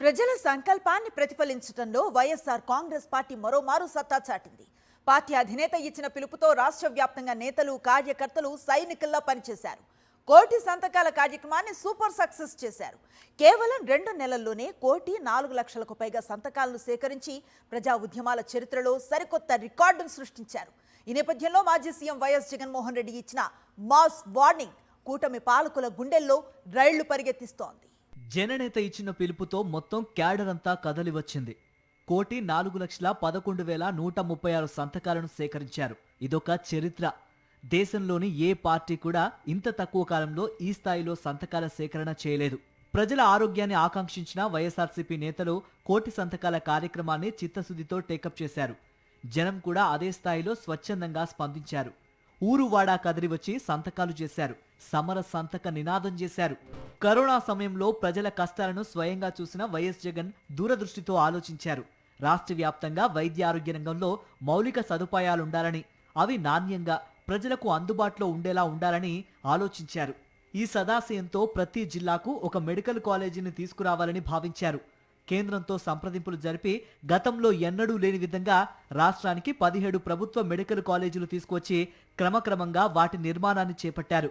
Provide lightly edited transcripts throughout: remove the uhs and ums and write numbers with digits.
ప్రజల సంకల్పాన్ని ప్రతిఫలించడంలో వైఎస్ఆర్ కాంగ్రెస్ పార్టీ మరోమారు సత్తా చాటింది. పార్టీ అధినేత ఇచ్చిన పిలుపుతో రాష్ట్ర వ్యాప్తంగా నేతలు, కార్యకర్తలు సైనికుల్లా పనిచేశారు. కోటి సంతకాల కార్యక్రమాన్ని సూపర్ సక్సెస్ చేశారు. కేవలం 2 నెలల్లోనే 1,04,00,000కు పైగా సంతకాలను సేకరించి ప్రజా ఉద్యమాల చరిత్రలో సరికొత్త రికార్డును సృష్టించారు. ఈ నేపథ్యంలో మాజీ సీఎం వైఎస్ జగన్మోహన్ రెడ్డి ఇచ్చిన మాస్ వార్నింగ్ కూటమి పాలకుల గుండెల్లో రైళ్లు పరిగెత్తిస్తోంది. జననేత ఇచ్చిన పిలుపుతో మొత్తం క్యాడర్ అంతా కదలి వచ్చింది. 1,04,11,136 సంతకాలను సేకరించారు. ఇదొక చరిత్ర. దేశంలోని ఏ పార్టీ కూడా ఇంత తక్కువ కాలంలో ఈ స్థాయిలో సంతకాల సేకరణ చేయలేదు. ప్రజల ఆరోగ్యాన్ని ఆకాంక్షించిన వైఎస్ఆర్సీపీ నేతలు 1,00,000 సంతకాల కార్యక్రమాన్ని చిత్తశుద్ధితో టేకప్ చేశారు. జనం కూడా అదే స్థాయిలో స్వచ్ఛందంగా స్పందించారు. ఊరు వాడా కదిలి వచ్చి సంతకాలు చేశారు. సమర సంతక నినాదం చేశారు. కరోనా సమయంలో ప్రజల కష్టాలను స్వయంగా చూసిన వైఎస్ జగన్ దూరదృష్టితో ఆలోచించారు. రాష్ట్ర వ్యాప్తంగా వైద్య ఆరోగ్య రంగంలో మౌలిక సదుపాయాలుండాలని, అవి నాణ్యంగా ప్రజలకు అందుబాటులో ఉండేలా ఉండాలని ఆలోచించారు. ఈ సదాశయంతో ప్రతి జిల్లాకు ఒక మెడికల్ కాలేజీని తీసుకురావాలని భావించారు. కేంద్రంతో సంప్రదింపులు జరిపి గతంలో ఎన్నడూ లేని విధంగా రాష్ట్రానికి 17 ప్రభుత్వ మెడికల్ కాలేజీలు తీసుకువచ్చి క్రమక్రమంగా వాటి నిర్మాణాన్ని చేపట్టారు.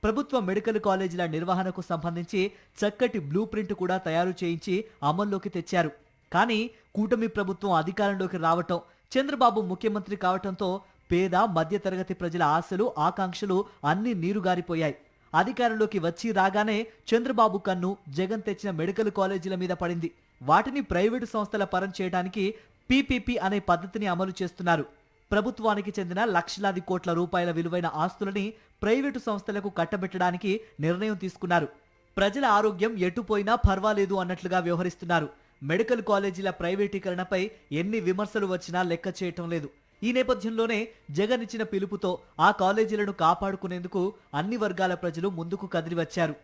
ప్రభుత్వ మెడికల్ కాలేజీల నిర్వహణకు సంబంధించి చక్కటి బ్లూ ప్రింట్ కూడా తయారు చేయించి అమల్లోకి తెచ్చారు. కానీ కూటమి ప్రభుత్వం అధికారంలోకి రావటం, చంద్రబాబు ముఖ్యమంత్రి కావటంతో పేద మధ్యతరగతి ప్రజల ఆశలు, ఆకాంక్షలు అన్నీ నీరుగారిపోయాయి. అధికారంలోకి వచ్చి రాగానే చంద్రబాబు కన్ను జగన్ తెచ్చిన మెడికల్ కాలేజీల మీద పడింది. వాటిని ప్రైవేటు సంస్థల పరం చేయడానికి పీపీపీ అనే పద్ధతిని అమలు చేస్తున్నారు. ప్రభుత్వానికి చెందిన లక్షలాది కోట్ల రూపాయల విలువైన ఆస్తులని ప్రైవేటు సంస్థలకు కట్టబెట్టడానికి నిర్ణయం తీసుకున్నారు. ప్రజల ఆరోగ్యం ఎటుపోయినా పర్వాలేదు అన్నట్లుగా వ్యవహరిస్తున్నారు. మెడికల్ కాలేజీల ప్రైవేటీకరణపై ఎన్ని విమర్శలు వచ్చినా లెక్క చేయటం లేదు. ఈ నేపథ్యంలోనే జగన్ ఇచ్చిన పిలుపుతో ఆ కాలేజీలను కాపాడుకునేందుకు అన్ని వర్గాల ప్రజలు ముందుకు కదిలి వచ్చారు.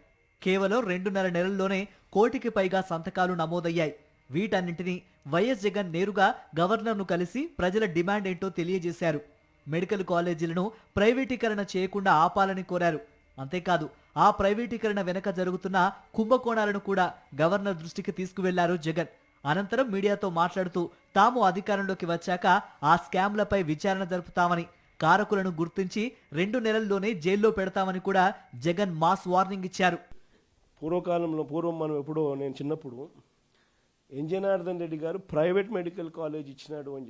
కేవలం 2.5 నెలల్లోనే 1,00,000కి పైగా సంతకాలు నమోదయ్యాయి. వీటన్నింటినీ వైఎస్ జగన్ నేరుగా గవర్నర్ను కలిసి ప్రజల డిమాండ్ ఏంటో తెలియజేశారు. మెడికల్ కాలేజీలను ప్రైవేటీకరణ చేయకుండా ఆపాలని కోరారు. అంతేకాదు, ఆ ప్రైవేటీకరణ వెనక జరుగుతున్న కుంభకోణాలను కూడా గవర్నర్ దృష్టికి తీసుకువెళ్లారు జగన్. అనంతరం మీడియాతో మాట్లాడుతూ తాము అధికారంలోకి వచ్చాక ఆ స్కామ్లపై విచారణ జరుపుతామని, కారకులను గుర్తించి 2 నెలల్లోనే జైల్లో పెడతామని కూడా జగన్ మాస్ వార్నింగ్ ఇచ్చారు. పూర్వం మనం ఎప్పుడో, నేను చిన్నప్పుడు జనార్దన్ రెడ్డి గారు ప్రైవేట్ మెడికల్ కాలేజ్ ఇచ్చినారు అని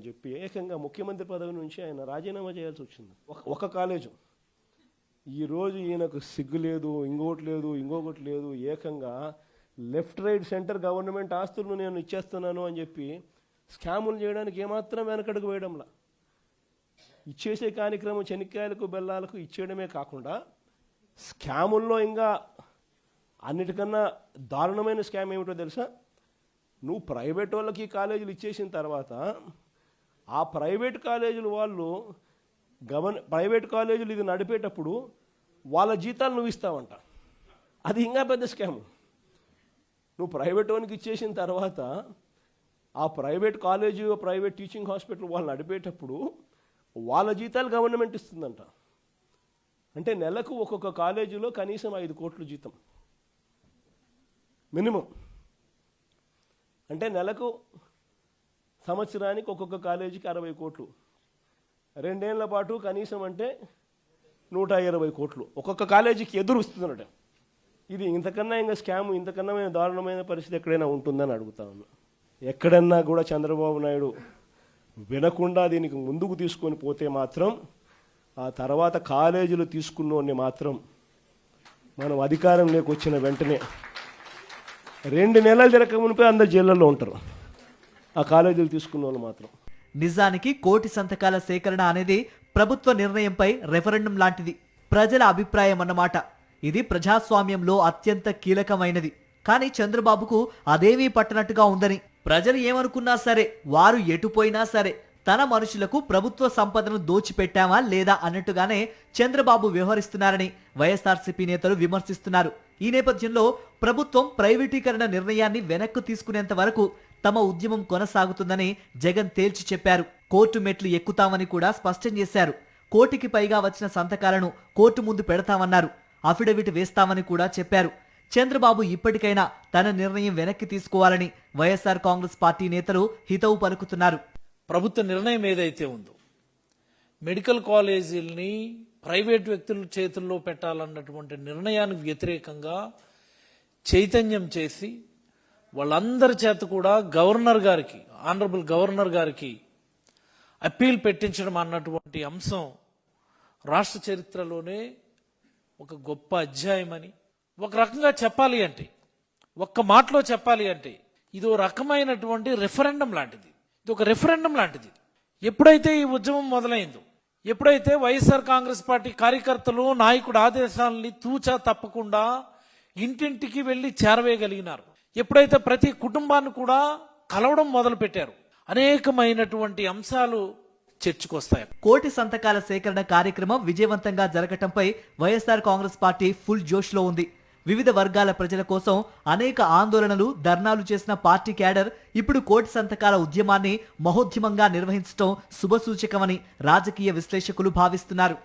చెప్పి ఏకంగా ముఖ్యమంత్రి పదవి నుంచి ఆయన రాజీనామా చేయాల్సి వచ్చింది. ఒక కాలేజు. ఈరోజు ఈయనకు సిగ్గు లేదు, ఇంకొకటి లేదు. ఏకంగా లెఫ్ట్ రైట్ సెంటర్ గవర్నమెంట్ ఆస్తులను నేను ఇచ్చేస్తున్నాను అని చెప్పి స్కాములు చేయడానికి ఏమాత్రం వెనకడుగు వేయడంలా, ఇచ్చేసే కార్యక్రమం చెనిక్కాయలకు బెల్లాలకు ఇచ్చేయడమే కాకుండా స్కాముల్లో ఇంకా అన్నిటికన్నా దారుణమైన స్కామ్ ఏమిటో తెలుసా? నువ్వు ప్రైవేట్ వాళ్ళకి కాలేజీలు ఇచ్చేసిన తర్వాత ఆ ప్రైవేట్ కాలేజీలు వాళ్ళు ప్రైవేట్ కాలేజీలు ఇది నడిపేటప్పుడు వాళ్ళ జీతాలు నువ్వు ఇస్తావంట. అది ఇంకా పెద్ద స్కామ్. నువ్వు ప్రైవేట్ వానికి ఇచ్చేసిన తర్వాత ఆ private college, private teaching hospital వాళ్ళు నడిపేటప్పుడు వాళ్ళ జీతాలు గవర్నమెంట్ ఇస్తుందంట. అంటే నెలకు ఒక్కొక్క కాలేజీలో కనీసం 5 కోట్ల జీతం మినిమం. అంటే నెలకు, సంవత్సరానికి ఒక్కొక్క కాలేజీకి 60 కోట్లు, 2 ఏళ్ల పాటు కనీసం అంటే 120 కోట్లు ఒక్కొక్క కాలేజీకి ఎదురు వస్తుందన్నట. ఇది ఇంతకన్నా ఇంకా స్కామ్, ఇంతకన్నా దారుణమైన పరిస్థితి ఎక్కడైనా ఉంటుందని అడుగుతా ఉన్నా. ఎక్కడన్నా కూడా చంద్రబాబు నాయుడు వినకుండా దీనికి ముందుకు తీసుకొని పోతే మాత్రం, ఆ తర్వాత కాలేజీలు తీసుకున్నోడిని మాత్రం మనం అధికారంలోకి వచ్చిన వెంటనే 2 నెలలు తిరగక మునిపే అందరు జైళ్ళల్లో ఉంటారు ఆ కాలేజీలు తీసుకున్న వాళ్ళు మాత్రం. నిజానికి 1,00,000 సంతకాల సేకరణ అనేది ప్రభుత్వ నిర్ణయంపై రెఫరెండం లాంటిది. ప్రజల అభిప్రాయం అన్నమాట. ఇది ప్రజాస్వామ్యంలో అత్యంత కీలకమైనది. కానీ చంద్రబాబుకు అదేమీ పట్టనట్టుగా ఉందని, ప్రజలు ఏమనుకున్నా సరే, వారు ఎటుపోయినా సరే, తన మనుషులకు ప్రభుత్వ సంపదను దోచిపెట్టామా లేదా అన్నట్టుగానే చంద్రబాబు వ్యవహరిస్తున్నారని వైఎస్ఆర్సీపీ నేతలు విమర్శిస్తున్నారు. ఈ నేపథ్యంలో ప్రభుత్వం ప్రైవేటీకరణ నిర్ణయాన్ని వెనక్కు తీసుకునేంత వరకు తమ ఉద్యమం కొనసాగుతుందని జగన్ తేల్చి చెప్పారు. కోర్టు మెట్లు ఎక్కుతామని కూడా స్పష్టం చేశారు. 1,00,000కి పైగా వచ్చిన సంతకాలను కోర్టు ముందు పెడతామన్నారు. అఫిడవిట్ వేస్తామని కూడా చెప్పారు. చంద్రబాబు ఇప్పటికైనా తన నిర్ణయం వెనక్కి తీసుకోవాలని వైఎస్ఆర్ కాంగ్రెస్ పార్టీ నేతలు హితవు పలుకుతున్నారు. ప్రభుత్వ నిర్ణయం ఏదైతే ఉందో మెడికల్ కాలేజీల్ని ప్రైవేట్ వ్యక్తుల చేతుల్లో పెట్టాలన్నటువంటి నిర్ణయానికి వ్యతిరేకంగా చైతన్యం చేసి వాళ్ళందరి చేత కూడా గవర్నర్ గారికి, ఆనరబుల్ గవర్నర్ గారికి అప్పీల్ పెట్టించడం అన్నటువంటి అంశం రాష్ట్ర చరిత్రలోనే ఒక గొప్ప అధ్యాయమని, ఒక రకంగా చెప్పాలి అంటే, ఒక్క మాటలో చెప్పాలి అంటే ఇదో రకమైనటువంటి రెఫరెండం లాంటిది. ఇది ఒక రెఫరెండం లాంటిది. ఎప్పుడైతే ఈ ఉద్యమం మొదలైందో, ఎప్పుడైతే వైఎస్ఆర్ కాంగ్రెస్ పార్టీ కార్యకర్తలు నాయకుడు ఆదేశాలని తూచా తప్పకుండా ఇంటింటికి వెళ్లి చేరవేయగలిగినారు, ఎప్పుడైతే ప్రతి కుటుంబాన్ని కూడా కలవడం మొదలు పెట్టారు, అనేకమైనటువంటి అంశాలు చర్చకొస్తాయి. కోటి సంతకాల సేకరణ కార్యక్రమం విజయవంతంగా జరగటంపై వైఎస్ఆర్ కాంగ్రెస్ పార్టీ ఫుల్ జోష్లో ఉంది. వివిధ వర్గాల ప్రజల కోసం అనేక ఆందోళనలు, ధర్నాలు చేసిన పార్టీ క్యాడర్ ఇప్పుడు కోటి సంతకాల ఉద్యమాన్ని మహోద్యమంగా నిర్వహించడం శుభసూచకమని రాజకీయ విశ్లేషకులు భావిస్తున్నారు.